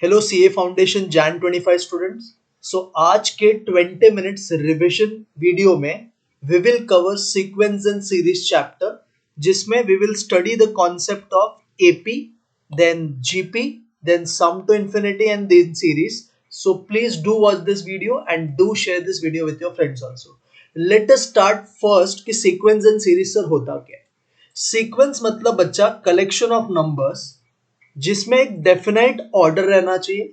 Hello CA foundation Jan 25 students. So आज के 20 minutes revision video में we will cover sequence and series chapter, जिसमें we will study the concept of AP, then GP, then sum to infinity and then series. So please do watch this video and do share this video with your friends also. Let us start first कि sequence and series sir होता क्या है. Sequence मतलब बच्चा collection of numbers जिसमें एक definite order रहना चाहिए,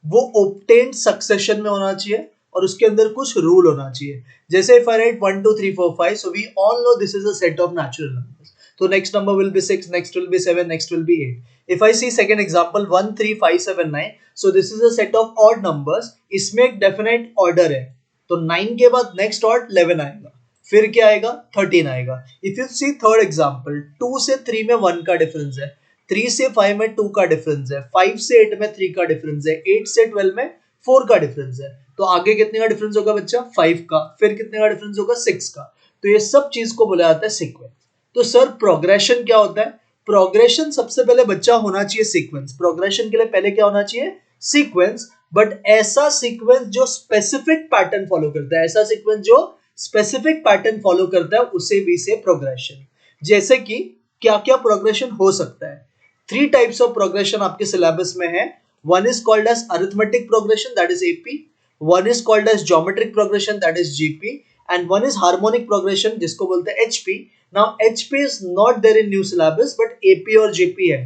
वो ऑब्टेन्ड सक्सेशन में होना चाहिए और उसके अंदर कुछ रूल होना चाहिए. जैसे if I write 1 2 3 4 5, so we all know this is a set of natural numbers. तो next number will be 6, next will be 7, next will be 8. If I see second example 1 3 5 7 9, so this is a set of odd numbers. इसमें एक definite order है, तो 9 के बाद next odd 11 आएगा, फिर क्या आएगा 13 आएगा. If you see third example 2 से 3 में 1 का डिफरेंस है, 3 से 5 में 2 का डिफरेंस है, 5 से 8 में 3 का डिफरेंस है, 8 से 12 में 4 का डिफरेंस है. तो आगे कितने का डिफरेंस होगा बच्चा 5 का, फिर कितने का डिफरेंस होगा 6 का. तो ये सब चीज को बोला जाता है सीक्वेंस. तो सर प्रोग्रेशन क्या होता है? प्रोग्रेशन सबसे पहले बच्चा होना चाहिए सीक्वेंस. प्रोग्रेशन के लिए पहले क्या होना चाहिए? सीक्वेंस. बट ऐसा सीक्वेंस जो स्पेसिफिक पैटर्न फॉलो करता है, ऐसा सीक्वेंस जो स्पेसिफिक पैटर्न फॉलो करता है, उसे भी से प्रोग्रेशन. जैसे कि क्या क्या प्रोग्रेशन हो सकता है? 3 टाइप्स ऑफ प्रोग्रेशन आपके सिलेबस में है. One is called as arithmetic progression, that is AP. One is called as geometric progression, that is GP. And one is harmonic progression, जिसको बोलते हैं HP. Now HP is not there in new syllabus, but AP और GP है.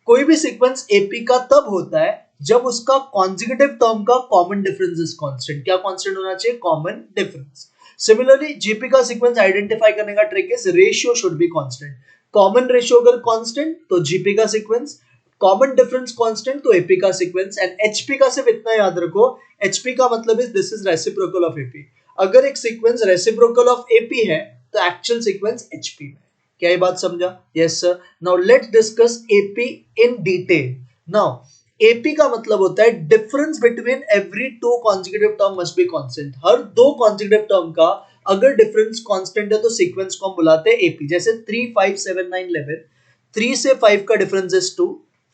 कोई भी sequence AP का तब होता है जब उसका कॉन्जिक्यूटिव टर्म का कॉमन डिफरेंस इज कांस्टेंट. क्या कांस्टेंट होना चाहिए? Common difference. सिमिलरली जीपी का सीक्वेंस आइडेंटिफाई करने का trick is ratio should be constant. Common ratio अगर कांस्टेंट तो जीपी का सीक्वेंस, कॉमन डिफरेंस कांस्टेंट तो एपी का सीक्वेंस. एंड एचपी का सिर्फ इतना याद रखो, एचपी का मतलब is this is reciprocal of AP. अगर एक सीक्वेंस रेसिप्रोकल ऑफ एपी है तो एक्चुअल सीक्वेंस एचपी में. क्या ये बात समझा? Yes sir. Now let's discuss AP in detail. Now AP का मतलब होता है difference between every two consecutive term must be constant. हर दो कॉन्जिक्यूटिव टर्म का अगर डिफरेंस कांस्टेंट है तो सीक्वेंस को हम बुलाते हैं एपी. जैसे 3 5 7 9 11, 3 से 5 का डिफरेंस इज 2,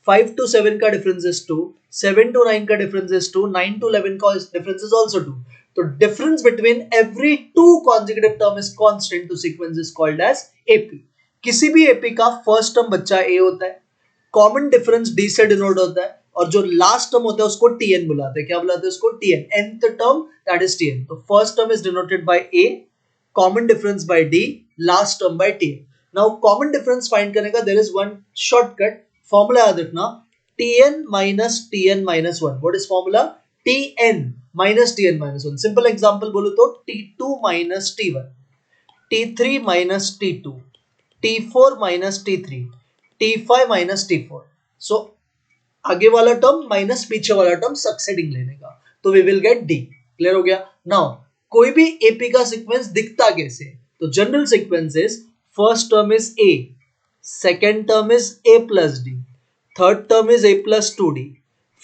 5 to 7 का डिफरेंस इज 2, 7 to 9 का डिफरेंस इज 2, 9 to 11 का डिफरेंस इज आल्सो 2. तो difference between every two consecutive term is constant, तो sequence is called as AP. किसी भी एपी का फर्स्ट टर्म बच्चा ए होता है, कॉमन डिफरेंस डी से डिनोट होता है, और जो लास्ट टर्म होता है उसको टीएन बुलाते हैं. क्या बुलाते हैं उसको? T N. nth term that is T N. तो first term is denoted by A, common difference by D, last term by T N. Now common difference find करने का there is one shortcut formula याद रखना, T N minus T N minus 1. What is formula? T N minus T N minus 1. Simple example बोलो तो T two minus T one, T three minus T two, टी4 minus T three, T five minus टी4. So आगे वाला टर्म माइनस पीछे वाला टर्म सक्सेडिंग लेने का, तो we will get D. Clear हो गया? नाउ कोई भी एपी का सीक्वेंस दिखता कैसे? तो general sequence is first term is A, second term is A plus D, third term is A plus 2d,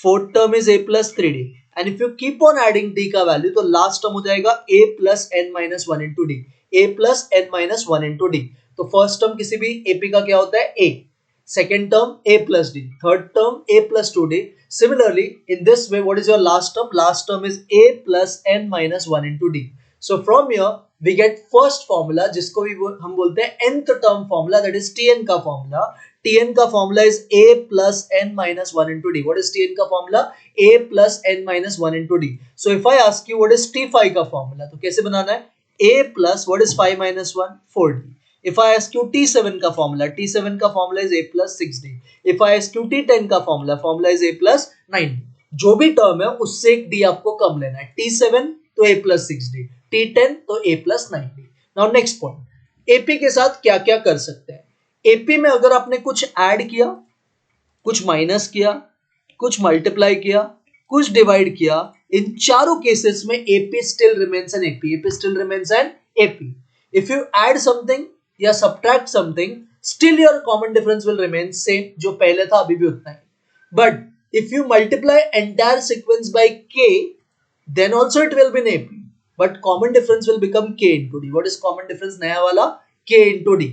fourth term is A plus 3d. And if you keep on adding D का value तो last term हो जाएगा A plus N minus 1 into D, A plus N minus 1 into D. तो first term किसी भी AP का क्या होता है? ए. Second term a plus d, third term a plus 2d. Similarly, in this way, what is your last term? Last term is a plus n minus 1 into d. So from here, we get first formula, जिसको भी हम बोलते हैं nth term formula, that is tn का formula. tn का formula is a plus n minus 1 into d. What is tn का formula? a plus n minus 1 into d. So if I ask you what is t5 का formula, तो कैसे बनाना है? a plus what is 5 minus 1? 4d. If I ask you T7 का formula, T7 का formula is A plus 6D. If I ask you T10 का formula is A plus 9D. जो भी term है उससे एक D आपको कम लेना है. T7 तो A plus 6D, T10 तो A plus 9D. Now next point, AP के साथ क्या क्या कर सकते हैं? AP में अगर आपने कुछ ऐड किया, कुछ माइनस किया, कुछ मल्टीप्लाई किया, कुछ डिवाइड किया, इन चारों केसेस में AP still remains an AP. AP still remains an AP. If you add something या subtract something, still your common difference will remain same. जो पहले था अभी भी उतना ही. But if you multiply entire sequence by k, then also it will be an AP. But common difference will become k into d. What is common difference? नया वाला k into d.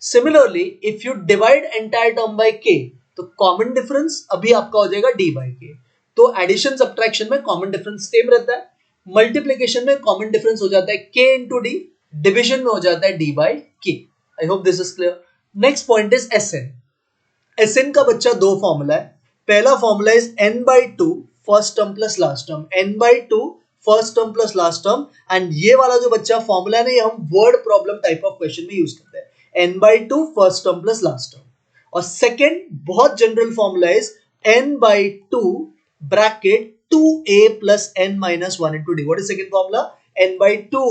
Similarly, if you divide entire term by k, तो common difference अभी आपका हो जाएगा d by k. तो addition subtraction में common difference same रहता है, मल्टीप्लीकेशन में कॉमन डिफरेंस हो जाता है k इंटू डी, डिविजन में हो जाता है d by k। I hope this is clear. Next point is SN। SN का बच्चा दो फॉर्मूला है। पहला formula is n by two first term plus last term, n by two first term plus last term, and ये वाला जो बच्चा formula है ना, ये हम word problem type of question में यूज करते हैं, n by two first term plus last term. और सेकेंड बहुत general formula is n by two bracket 2a plus n minus 1 into d. What is second formula? n by 2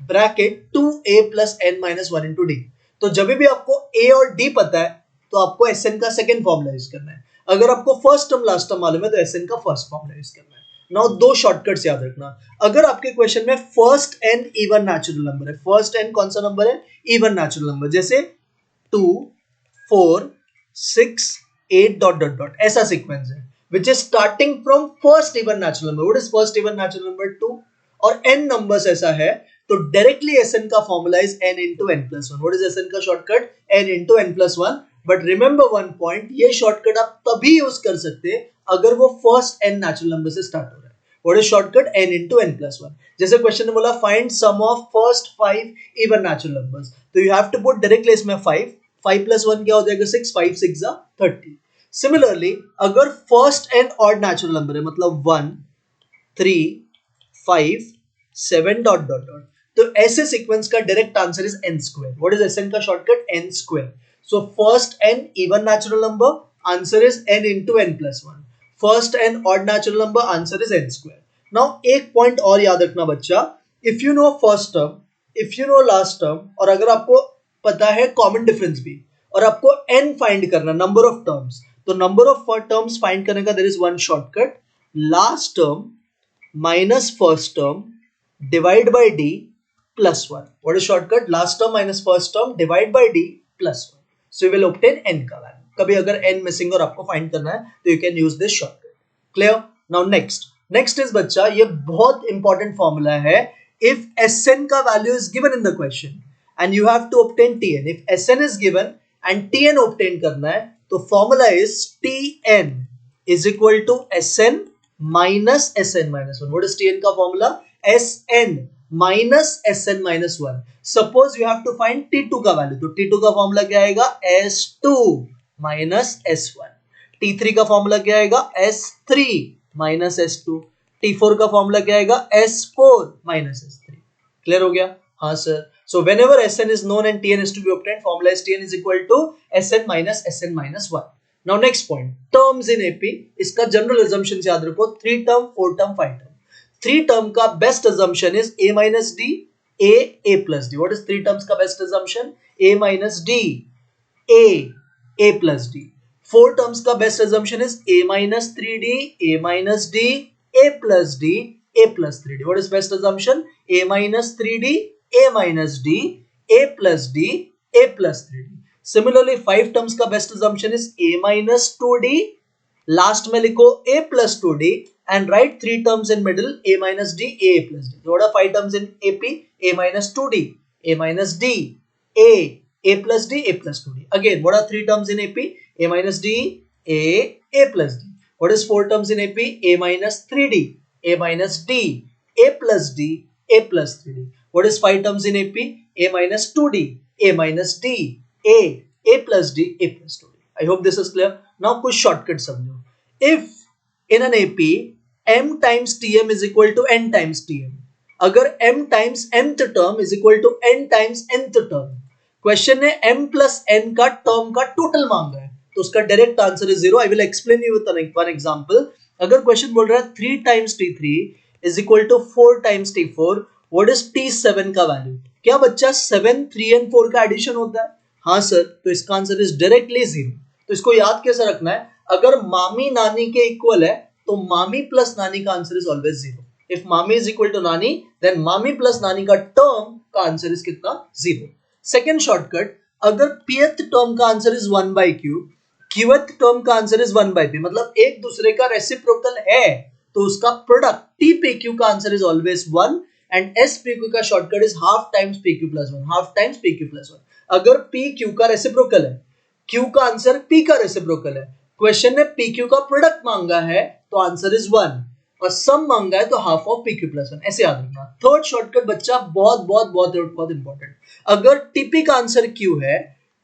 bracket 2a plus n minus 1 into d. तो जब भी आपको a और d पता है तो आपको SN का सेकंड फॉर्मूला यूज करना है। अगर आपको फर्स्ट टर्म लास्ट टर्म मालूम है तो SN का फर्स्ट फॉर्मूला यूज करना है। नाउ दो शॉर्टकट्स याद रखना। अगर आपके क्वेश्चन में first n even natural number है, फर्स्ट n कौन सा नंबर है? इवन नेचुरल नंबर, जैसे 2 4 6 8 डॉट डॉट डॉट, ऐसा सीक्वेंस है which is starting from first even natural number. What is first even natural number? 2 और n numbers ऐसा है तो directly SN का formula is n into n plus 1. What is SN का shortcut? n into n plus 1. But remember one point, ये shortcut आप तभी use कर सकते हैं अगर वो first n natural number से start हो रहा है। What is shortcut? n into n plus 1. जैसे क्वेश्चन ने बोला find sum of first 5 even natural numbers, तो you have to put directly इसमें 5 plus 1 क्या हो जाएगा? 6, 5 6 30। सिमिलरली अगर first and odd natural number है, मतलब 1 3 5 7 डॉट डॉट डॉट, तो ऐसे सीक्वेंस का direct answer is n square. What is SN का shortcut? n square. So first n even natural number, answer is n into n plus 1। First n odd natural number, answer is n square. Now एक point और याद रखना बच्चा, if you know first term, if you know last term, और अगर आपको पता है कॉमन डिफरेंस भी, और आपको n फाइंड करना, नंबर ऑफ टर्म्स, तो नंबर ऑफ टर्म्स फाइंड करने का there is one shortcut, last term minus first term divide by d plus 1। What is shortcut? Last term minus first term divide by d plus 1। So you will obtain n का value. कभी अगर n missing और आपको find करना है तो you can use this shortcut. Clear? Now next is बच्चा, ये बहुत इंपॉर्टेंट फॉर्मूला है। इफ SN का value is given in the question and you have to obtain TN, if SN is given and TN obtain करना है, तो formula is TN is equal to SN minus SN minus 1. What is TN का formula? SN minus SN minus 1. Suppose you have to find T2 का value, तो T2 का formula क्या आएगा? S2 minus S1. T3 का formula क्या आएगा? S3 minus S2. T4 का फॉर्मूला क्या आएगा? S4 minus S3. क्लियर हो गया? हाँ sir. So whenever SN is known and TN is to be obtained, formula is TN is equal to SN minus 1. Now next point, terms in AP, इसका general assumption याद रखो, 3 term, 4 term, 5 term. 3 term का best assumption is A minus D, A plus D. What is 3 terms का best assumption? A minus D, A plus D. 4 terms का best assumption is A minus 3D, A minus D, A plus D, A plus 3D. What is best assumption? A minus 3D, A minus D, A plus D, A plus 3D. Similarly, 5 terms का best assumption is A minus 2D, last में लिखो A plus 2D, and write 3 terms in middle, A minus D, A plus D. So what are 5 terms in AP? A minus 2D, A minus D, A plus D, A plus 2D. Again, what are 3 terms in AP? A minus D, A plus D. What is 4 terms in AP? A minus 3D, A minus D, A plus D, A plus 3D. What is 5 terms in AP? A minus 2D, A minus D, A plus D, A plus 2D. I hope this is clear. Now कुछ shortcut समझो. If in an AP, M times TM is equal to N times TM. अगर M times nth term is equal to N times nth term, question ने M plus N का term का total मांगा है, तो उसका direct answer is 0. I will explain you with one example. अगर question बोल रहा है 3 times T3 is equal to 4 times T4, what is T7 का वैल्यू? क्या बच्चा 7, 3 and 4 का एडिशन होता है? हाँ सर, तो इसका आंसर इज डायरेक्टली 0. तो इसको याद कैसे रखना है? अगर मामी नानी के इक्वल है तो मामी प्लस नानी का आंसर इज ऑलवेज 0. इफ मामी इज इक्वल टू नानी, देन मामी प्लस नानी का टर्म का आंसर इज कितना? 0. सेकेंड शॉर्टकट, अगर pth टर्म का answer is 1 by q, qth term का आंसर इज 1 by p, मतलब एक दूसरे का रेसिप्रोकल है, तो उसका प्रोडक्ट t p q का answer is always 1 and s p q का shortcut is half times p q plus 1, half times p q plus 1. अगर p q का रेसिप्रोकल है, q का आंसर p का रेसिप्रोकल है, क्वेश्चन ने p q का प्रोडक्ट मांगा है, तो आंसर इज 1, और सम मांगा है तो half of P Q plus 1, ऐसे याद रखना। थर्ड शॉर्टकट बच्चा बहुत बहुत बहुत बहुत इंपॉर्टेंट, अगर टीपी का आंसर क्यू है,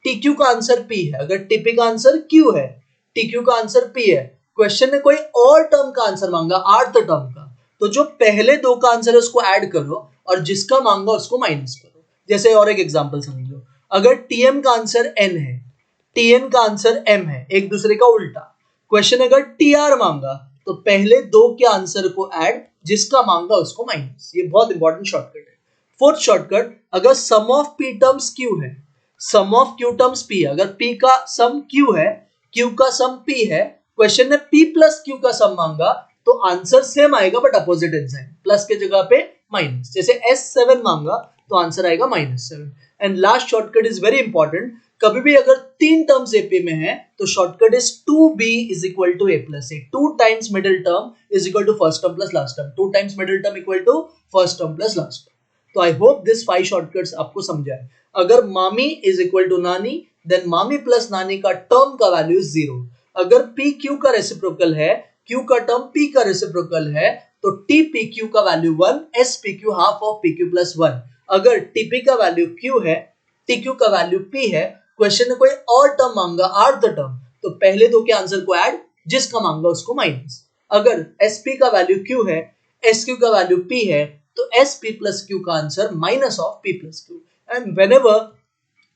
टीक्यू का आंसर पी है, अगर टीपी का आंसर क्यू है, टीक्यू का आंसर पी है, क्वेश्चन ने कोई और टर्म का आंसर मांगा, आर्थ टर्म का, तो जो पहले दो का आंसर है उसको ऐड करो और जिसका मांगा उसको माइनस करो। जैसे और एक एग्जांपल समझ लो, अगर टीएम का आंसर एन है, टीएन का आंसर एम है, एक दूसरे का उल्टा, क्वेश्चन अगर टीआर मांगा तो पहले दो के आंसर को ऐड, जिसका मांगा उसको माइनस। ये बहुत इंपॉर्टेंट शॉर्टकट है। फोर्थ शॉर्टकट, अगर सम ऑफ पी टर्म्स क्यू है, sum of Q terms P है, अगर पी का सम क्यू है, क्यू का सम पी है, क्वेश्चन ने पी प्लस क्यू का सम मांगा, तो आंसर सेम आएगा बट अपोजिट साइन, प्लस के जगह पे माइनस। जैसे S7 मांगा तो आंसर आएगा -7। And last shortcut is very important, कभी भी अगर तीन टर्म्स एपी में है तो shortcut is 2b is equal to a plus a, 2 times middle term is equal to first term plus last term, 2 times middle term equal to first term plus last term. तो I hope this 5 shortcuts आपको समझा है। अगर मामी is equal to नानी, then मामी plus नानी का टर्म का वैल्यू इज 0। अगर p q का रेसिप्रोकल है, q का टर्म p का रेसिप्रोकल है, तो t p q का value 1, s p q half of p q plus 1। अगर t p का वैल्यू q है, t q का वैल्यू p है, क्वेश्चन ने कोई और टर्म मांगा, आर्थ टर्म, तो पहले दो के आंसर को ऐड, जिसका मांगा उसको माइनस। अगर sp का वैल्यू q है, sq का वैल्यू p है, तो sp प्लस q का answer minus of p plus q। And whenever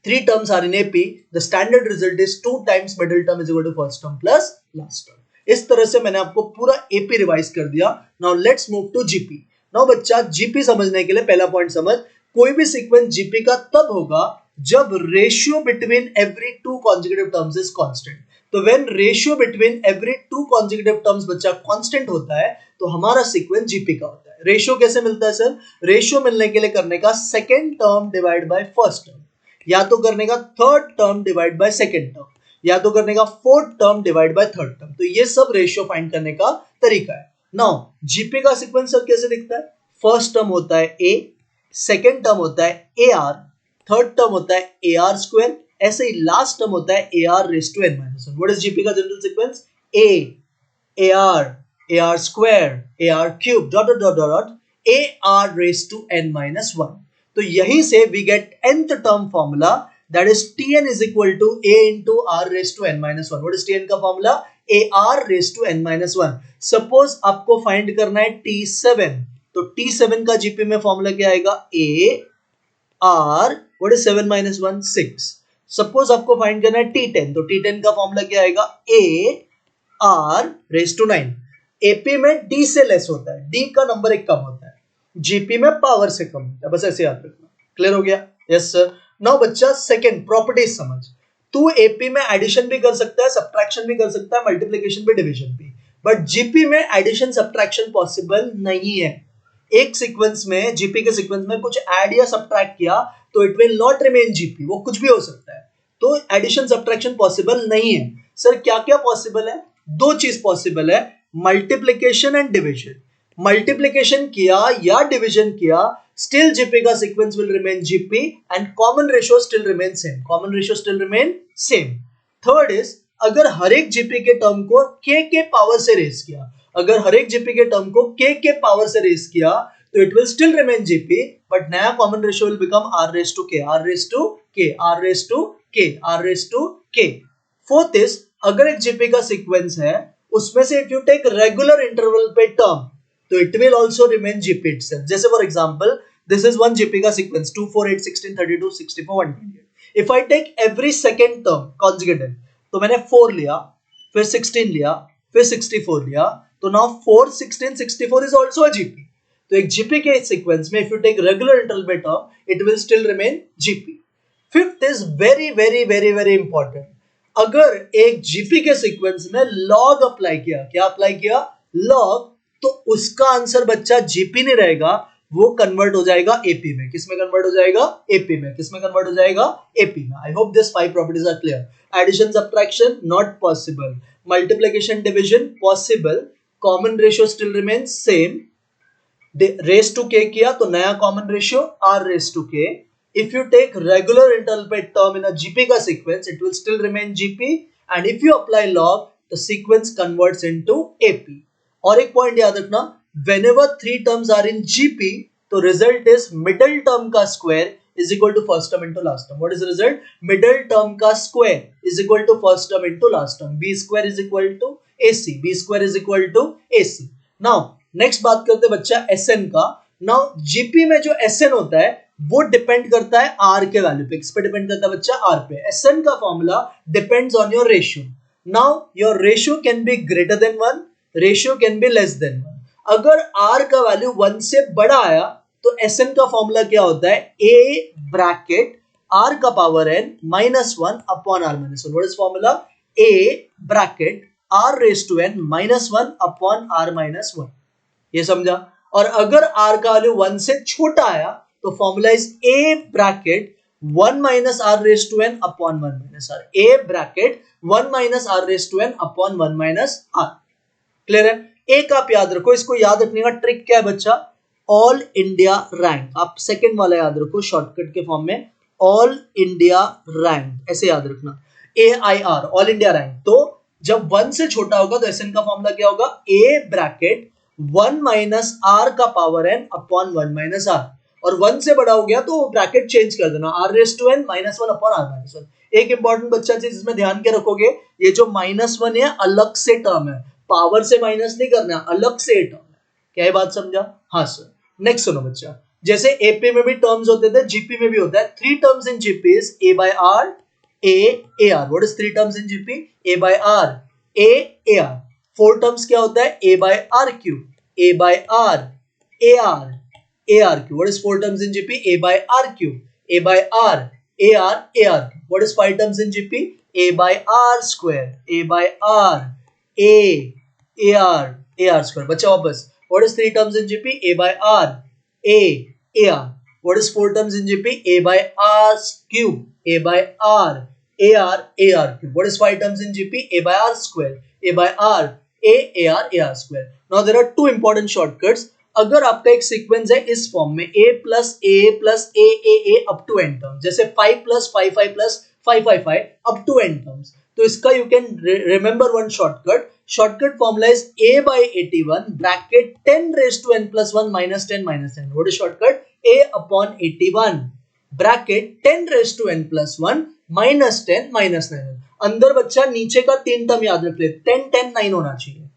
three terms are in AP, the standard result is 2 times middle term is equal to first term plus last term। इस तरह से मैंने आपको पूरा AP revise कर दिया। Now let's move to GP. Now बच्चा GP समझने के लिए पहला पॉइंट समझ, कोई भी सीक्वेंस जीपी का तब होगा जब ratio between every two consecutive terms is constant. तो when ratio between every two consecutive terms बच्चा कांस्टेंट होता है तो हमारा सीक्वेंस जीपी का होता है। रेशियो कैसे मिलता है सर? रेशियो मिलने के लिए करने का second term divide by first term, या तो करने का third term divide by second term, या तो करने का fourth term divide by third term. तो ये सब रेशियो फाइंड करने का तरीका है। नाउ जीपी का सीक्वेंस सर कैसे दिखता है? फर्स्ट टर्म होता है ए, सेकेंड टर्म होता है ए आर, थर्ड टर्म होता है ए आर स्क्वायर, ऐसे ही लास्ट टर्म होता है A R raise to N minus one. What is GP का general sequence? A R square, A R cube dot dot dot dot A R raise to N minus one. तो यहीं से we get nth term formula, that is Tn is equal to a into r raised to n minus 1। What is Tn का formula? ar raised to n minus 1। Suppose आपको find करना है T7, तो T7 का GP में formula क्या आएगा? a r, what is 7 minus 1? 6। Suppose आपको find करना है T10, तो T10 का formula क्या आएगा? a r raised to 9। AP में D से लेस होता है, D का नंबर एक कम होता है, जीपी में पावर से कम होता है, बस ऐसे याद रखना। क्लियर हो गया? Yes sir. नाउ बच्चा सेकंड प्रॉपर्टीज समझ, तू एपी में एडिशन भी कर सकता है, सब्ट्रैक्शन भी कर सकता है, मल्टीप्लिकेशन भी, डिवीजन भी, बट जीपी में एडिशन सब्ट्रैक्शन पॉसिबल नहीं है। एक सीक्वेंस में, जीपी के सीक्वेंस में कुछ ऐड या सब्ट्रैक्ट किया तो it will not remain GP, वो कुछ भी हो सकता है। तो एडिशन सब्ट्रैक्शन पॉसिबल नहीं है। सर क्या क्या पॉसिबल है? दो चीज पॉसिबल है, मल्टीप्लिकेशन एंड डिवीजन। मल्टीप्लिकेशन किया या डिवीजन किया, still GP का sequence will remain GP and common ratio still remain same, common ratio still remain same। Third is, अगर हर एक GP के टर्म को K के पावर से रेस किया, अगर हर एक GP के टर्म को K के पावर से रेस किया तो it will still remain GP, but नया common ratio will become R raised to K, R raised to K, R raised to K, R raised to K। Fourth is, अगर एक GP का sequence है, उसमें से if you take regular interval पे term, तो it will also remain GP itself। जैसे for example this is one GP का sequence 2 4 8 16 32 64 128। if I take every second term consecutive, तो मैंने 4 लिया, फिर 16 लिया, फिर 64 लिया, तो now 4 16 64 is also a GP। तो एक GP के सीक्वेंस में if you take regular interval by term it will still remain GP। Fifth is very very very very important, अगर एक GP के सीक्वेंस में log अप्लाई किया, क्या अप्लाई किया? log, तो उसका आंसर बच्चा जीपी नहीं रहेगा, वो कन्वर्ट हो जाएगा एपी में। किस में कन्वर्ट हो जाएगा? एपी में। किस में कन्वर्ट हो जाएगा? एपी में। I hope this 5 properties are clear. Addition subtraction not possible, multiplication division possible, common ratio still remain same, raise to K किया तो नया common ratio R raise to K. If you take regular interval पे term in a GP का sequence it will still remain GP, and if you apply log the sequence converts into AP। और एक point याद रखना, whenever three terms are in GP, तो result is middle term का square is equal to first term into last term. What is the result? Middle term का square is equal to first term into last term. B square is equal to AC. B square is equal to AC. Now next बात करते हैं बच्चा SN का. Now GP में जो SN होता है वो डिपेंड करता है R के वैल्यू पे. किस पे डिपेंड करता है बच्चा? R पे. SN का formula depends on your ratio. Now your ratio can be greater than 1, ratio can be less than 1. अगर R का वैल्यू 1 से बड़ा आया तो SN का फॉर्मूला क्या होता है? A ब्रैकेट R का power n minus 1 upon R minus 1. What is formula? A bracket R raised to n minus 1 upon R minus 1. ये समझा? और अगर R का वैल्यू 1 से छोटा आया तो formula is A bracket 1 minus R raised to n upon 1 minus R. A bracket 1 minus R raised to n upon 1 minus R. Clear है? एक आप याद रखो, इसको याद रखने का ट्रिक क्या है बच्चा? All India rank. आप सेकंड वाला याद रखो शॉर्टकट के फॉर्म में, ऑल इंडिया रैंक ऐसे याद रखना. AIR all India rank. तो जब 1 से छोटा होगा तो SN का फॉर्मूला क्या होगा? A ब्रैकेट 1 minus R का power n upon 1 minus R. और 1 से बड़ा हो गया तो ब्रैकेट चेंज कर देना, R raised to n minus 1 upon R minus 1. एक इंपॉर्टेंट बच्चा चीज इसमें ध्यान के रखोगे, ये जो -1 है अलग से टर्म है, पावर से माइनस नहीं करना, अलग से टर्म है. क्या ये बात समझा? हाँ सर. नेक्स्ट सुनो बच्चा, जैसे एपी में भी टर्म्स होते थे जीपी में भी होता है. 3 terms in GP is A by R, A, AR. What is 3 terms in GP? A by R, A, AR. 4 terms क्या होता है? A by R cube, A by R, AR, AR cube. What is 4 terms in GP? A by R cube, A by R, AR, AR cube. What is 5 terms in GP? A by R square, A by R, A, AR, AR square. बच्चा वापस. What is 3 terms in GP? A by R, A, AR. What is 4 terms in GP? A by R cube, A by R, AR, AR cube. What is 5 terms in GP? A by R square, A by R, A, AR, AR square. Now there are 2 important shortcuts. अगर आपका एक sequence है इस form में a plus a plus a up to n terms, जैसे 5 plus 5 5 plus 5 5 5 up to n terms, तो इसका you can remember one shortcut. Shortcut formula is a by 81 bracket 10 raised to n plus 1 minus 10 minus 10. What is shortcut? a upon 81 bracket 10 raised to n plus 1 minus 10 minus 9. अंदर बच्चा नीचे का 3 term याद रख ले, 10 10 9 होना चाहिए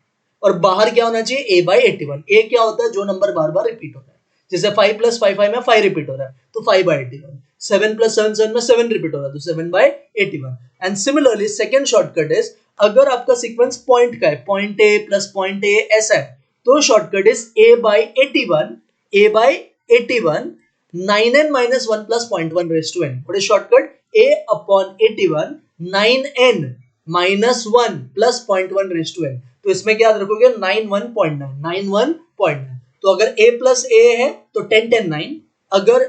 और बाहर क्या होना चाहिए? A by 81. A क्या होता है? जो नंबर बार बार रिपीट होता है. जैसे 5 plus 5 5 में 5 रिपीट हो रहा है तो 5 by 81. 7 plus 7 7 में 7 रिपीट हो रहा है तो 7 by 81. And similarly second shortcut is, अगर आपका सीक्वेंस पॉइंट का है, point A plus point A ऐसा है, तो shortcut is A by 81, A by 81 9n minus 1 plus 0.1 raised to n. What is shortcut? A upon 81 9n minus 1 plus 0.1 raised to n. तो इसमें क्या याद रखोगे? 91.9 91.9. तो अगर a plus a है तो 10 10 9, अगर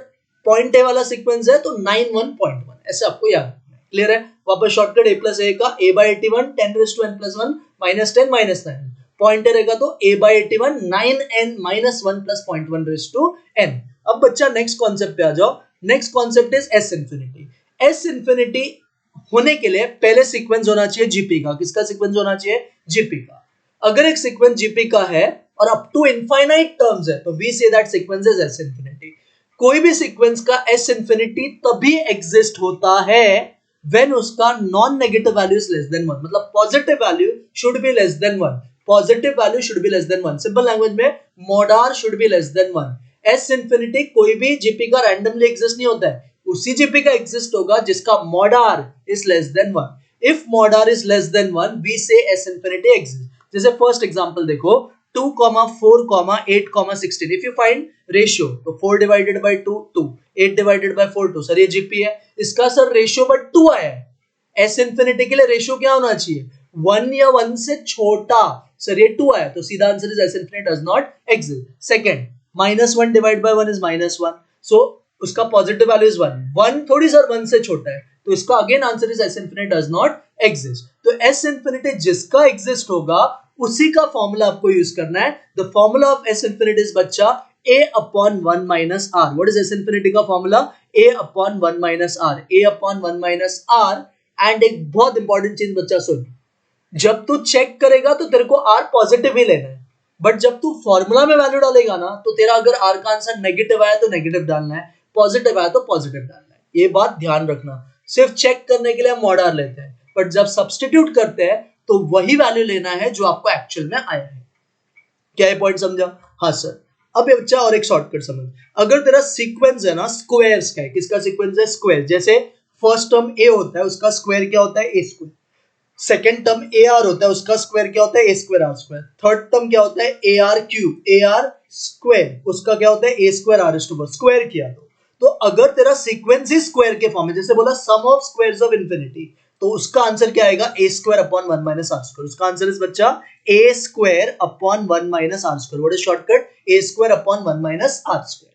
पॉइंट a वाला सीक्वेंस है तो 91.1. ऐसे आपको याद रखना है. क्लियर है? वापस शॉर्टकट a plus a का a by 81 10 raised to n plus 1 minus 10 minus 9. Point a रहेगा तो a by 81 9n minus 1 plus 0.1 raised to n. अब बच्चा नेक्स्ट कॉन्सेप्ट पे आ जाओ. Next concept is s infinity. s infinity होने के लिए पहले सीक्वेंस होना चाहिए जीपी का. किसका सीक्वेंस होना चाहिए? जीपी का. अगर एक सीक्वेंस जीपी का है और अप टू इनफाइनाइट टर्म्स है तो we say that sequence is S infinity. कोई भी सीक्वेंस का एस इंफिनिटी तभी एग्जिस्ट होता है व्हेन उसका non negative value is less than 1. मतलब positive value should be less than 1. Positive value should be less than 1. Simple language में mod R should be less than 1. S infinity कोई भी GP का randomly exist नहीं होता है, उसी GP का एग्जिस्ट होगा जिसका mod r is less than 1. If mod r is less than 1 we say S infinity exist. जैसे फर्स्ट एग्जांपल देखो, 2, 4, 8, 16. इफ यू फाइंड रेशियो तो 4 divided by 2 2, 8 divided by 4 2. Sir ये जीपी है, इसका सर रेशियो बट 2 आया है. S infinity के लिए रेशियो क्या होना चाहिए? 1 या 1 से छोटा. सर ये 2 आया तो सीधा answer is S infinity does not exist. Second, -1 divide by 1 is -1, सो उसका पॉजिटिव वैल्यू इज 1. 1 थोड़ी सर 1 से छोटा है तो इसका again answer is S infinity does not exist. तो एस इंफिनिटी जिसका एग्जिस्ट होगा उसी का फॉर्मूला आपको यूज करना है. The formula of S infinity is बच्चा a upon 1 minus r. What is S infinity का formula? a upon 1 minus r. a upon 1 minus r. And एक बहुत इंपॉर्टेंट चीज बच्चा सुन, जब तू चेक करेगा तो तेरे को r पॉजिटिव ही लेना है. बट जब तू फॉर्मूला में वैल्यू डालेगा ना, तो तेरा अगर आर का आंसर नेगेटिव आया तो नेगेटिव डालना है, पॉजिटिव आया तो पॉजिटिव डालना है। ये बात ध्यान रखना। सिर्फ चेक करने के लिए हम मॉडल लेते हैं, बट जब सब्सटीट्यूट करते हैं तो वही वैल्यू लेना है जो आपको एक्चुअल में आया है। क्या ये पॉइंट समझा? हाँ सर। अब ये बच्चा और एक शॉर्टकट समझ। अगर तेरा सीक्वेंस है ना स्क्वायर्स का है, किसका सीक्वेंस है? स्क्वायर। जैसे फर्स्ट टर्म ए होता है, उसका स्क्वायर क्या होता है? A square. Second term A R होता है, उसका स्क्वायर क्या होता है? A square R square. Third term क्या होता है? A R cube, A R square, उसका क्या होता है? ए स्क्वायर आर इस टू स्क्वायर किया तो अगर तेरा सीक्वेंस ही स्क्वायर के फॉर्म में, जैसे बोला sum of squares of infinity, तो उसका आंसर क्या आएगा? A square upon 1 minus R square. उसका आंसर इस बच्चा A square upon 1 minus R square. What is shortcut? A square upon 1 minus R square.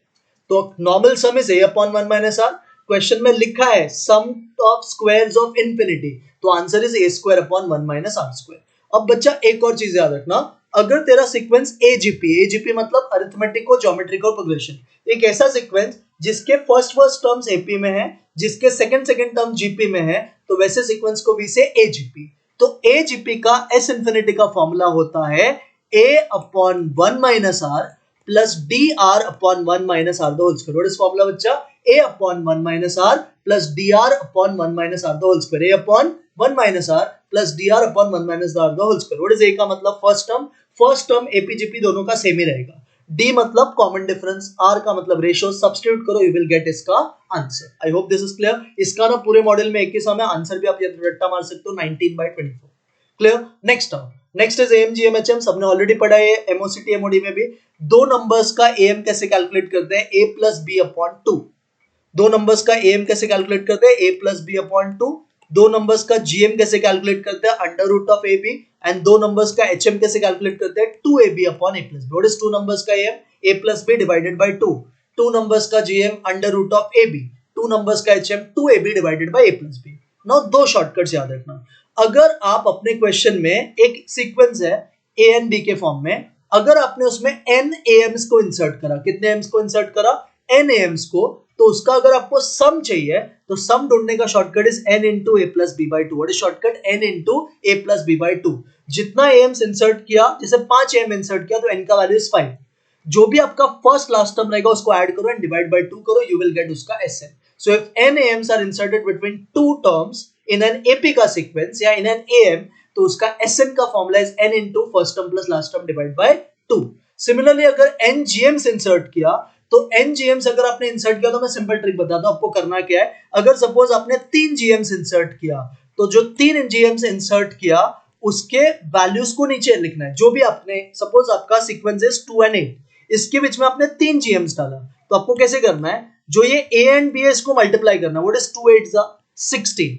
तो normal sum is A upon 1 minus R. Question में लिखा है sum of squares of infinity, तो answer is A square upon 1 minus R square. अब बच्चा एक और चीज याद रखना, अगर तेरा सीक्वेंस एजीपी मतलब अरिथमेटिक और ज्योमेट्रिकल प्रोग्रेशन, एक ऐसा सीक्वेंस जिसके फर्स्ट टर्म्स एपी में है, जिसके सेकंड टर्म जीपी में है, तो वैसे सीक्वेंस को भी से एजीपी। तो एजीपी का एस इंफिनिटी का फॉर्मूला होता है A upon 1 minus R plus D R upon 1 minus R the whole square. What is formula बच्चा? A upon 1 minus R plus D R upon 1 minus R the whole square. A upon 1 minus R plus D R upon 1 minus R the whole square. What is A का मतलब? First term AP GP दोनों का same ही रहेगा। D मतलब common difference, are का मतलब ratio. Substitute करो, you will gate इसका answer. I hope this is clear. इसका ना पूरे मॉडल में एक ही समय आंसर भी आप ये रट्टा मार सकते हो, 19/24। Clear? Next is AM GM HM. सबने ऑलरेडी पढ़ा है एमओसीटी एमओडी में भी। दो नंबर्स का एएम कैसे कैलकुलेट करते हैं? A plus B upon 2। दो नंबर्स का एएम कैसे कैलकुलेट करते हैं? A plus B upon 2। दो नंबर्स का जीएम कैसे कैलकुलेट करते हैं? Under root of A B. And दो नंबर्स का एचएम कैसे कैलकुलेट करते हैं? 2ab upon A plus B. What is two numbers का AM? A plus B divided by 2। Two numbers का GM under root of A B. To numbers का HM 2ab divided by A plus B. Now दो shortcuts याद रखना। अगर आप अपने question में एक सीक्वेंस है ए एंड बी के फॉर्म में, अगर आपने उसमें n एम्स को इंसर्ट करा, कितने एम्स को इंसर्ट करा? n एम्स को, तो उसका अगर आपको सम चाहिए तो सम ढूंढने का shortcut is n into A plus B by two. What is shortcut? n into A plus B by two. जितना एम्स इंसर्ट किया, जैसे 5 एम इंसर्ट किया तो n का वैल्यू इज 5। जो भी आपका फर्स्ट लास्ट टर्म रहेगा उसको ऐड करो एंड डिवाइड बाय 2 करो, यू विल गेट उसका SN. So if n AMs are inserted between two terms in an AP का सीक्वेंस या इन एन एएम, तो उसका एसएन का formula is n into first term plus last term divide by 2। Similarly अगर n GMs insert किया, तो n जीएम्स अगर आपने इंसर्ट किया, तो मैं सिंपल ट्रिक बताता हूं आपको करना क्या है। अगर सपोज आपने 3 जीएम्स इंसर्ट किया, तो जो 3 जीएम्स इंसर्ट किया उसके वैल्यूज को नीचे लिखना है। जो भी आपने, सपोज आपका सीक्वेंस इज 2 and 8, इसके बीच में आपने 3 जीएम्स डाला, तो आपको कैसे करना है? जो ये a एंड b है इसको मल्टीप्लाई करना है। व्हाट इज 2 8 16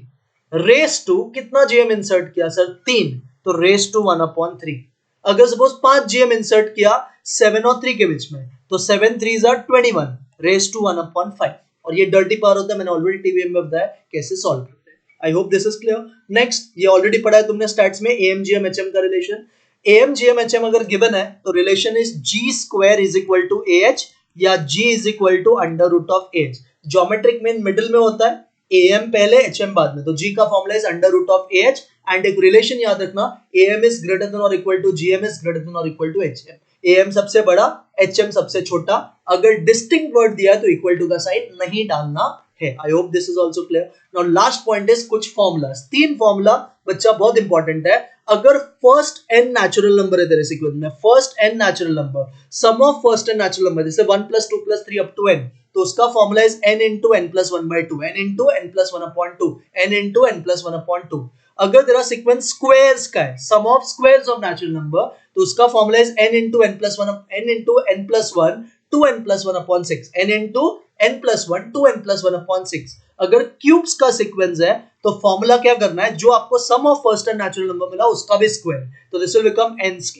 रेस टू कितना जीएम इंसर्ट किया सर? 3, तो रेस टू 1 अपॉन 3। अगर सपोज 5 जीएम इंसर्ट किया 7 और 3 के बीच में, तो 7 3 21 रेस टू 1 अपॉन 5। और ये डर्टी पावर होता है, मैंने ऑलरेडी टीवीएम में बताया कैसे सॉल्व करते हैं। I hope this is clear. Next, ये ऑलरेडी पढ़ा है तुमने स्टैट्स में, एएमजीएम एचएम का रिलेशन। एएमजीएम एचएम अगर गिवन है तो relation is G square is equal to AH या G is equal to under root of H. Geometric mean middle में होता है, एएम पहले एचएम बाद में, तो जी का formula is under root of AH. And एक रिलेशन याद रखना, एएम इज ग्रेटर देन और equal to GM is greater than और इक्वल टू एचएम। एएम सबसे बड़ा, एचएम सबसे छोटा। अगर डिस्टिंक्ट वर्ड दिया है तो इक्वल टू का साइन नहीं डालना है। आई hope this is also clear. Now last point is कुछ फॉर्मूलास। 3 फॉर्मूला बच्चा बहुत इंपॉर्टेंट है। अगर फर्स्ट n नेचुरल नंबर है तेरे सीक्वेंस में, first n natural number, sum of first n natural number, जैसे 1 + 2 + 3 अप टू n, तो उसका formula is n into n plus 1/2, n into n plus 1/2, n into n plus 1/2। अगर तेरा sequence squares का है, sum of squares of natural number, तो उसका formula is n into n plus 1, n into n plus 1 2n plus 1/6, n into n plus 1 2n plus 1/6। अगर cubes का sequence है तो फॉर्मूला क्या करना है? जो आपको sum of first and natural number मिला उसका भी स्क्वायर, तो this will become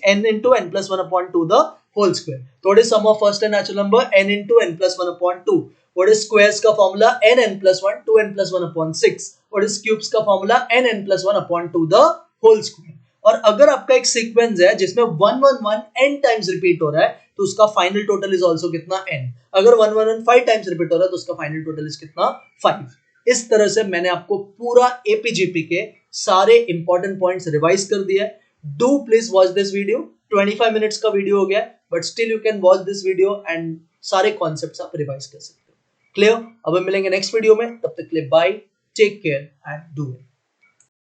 n into n plus 1/2 the whole square. तो what is sum of first and natural number? n into n plus 1/2. What is squares का formula? n plus 1 2n plus 1/6. What is cubes का formula? n plus 1/2 the whole square. और अगर आपका एक sequence है जिसमें 1 1 1 n times repeat हो रहा है, तो उसका फाइनल टोटल इज आल्सो कितना? n। अगर 1 1 1 5 टाइम्स रिपीट हो रहा है तो उसका फाइनल टोटल इज कितना? 5। इस तरह से मैंने आपको पूरा एपीजीपी के सारे इंपॉर्टेंट पॉइंट्स रिवाइज कर दिया है। Do please watch this video. 25 minutes का वीडियो हो गया, but still you can watch this video and सारे कॉन्सेप्ट्स आप रिवाइज कर सकते हो. क्लियर? अब हम मिलेंगे नेक्स्ट वीडियो में, तब तक के लिए bye, take care and do it.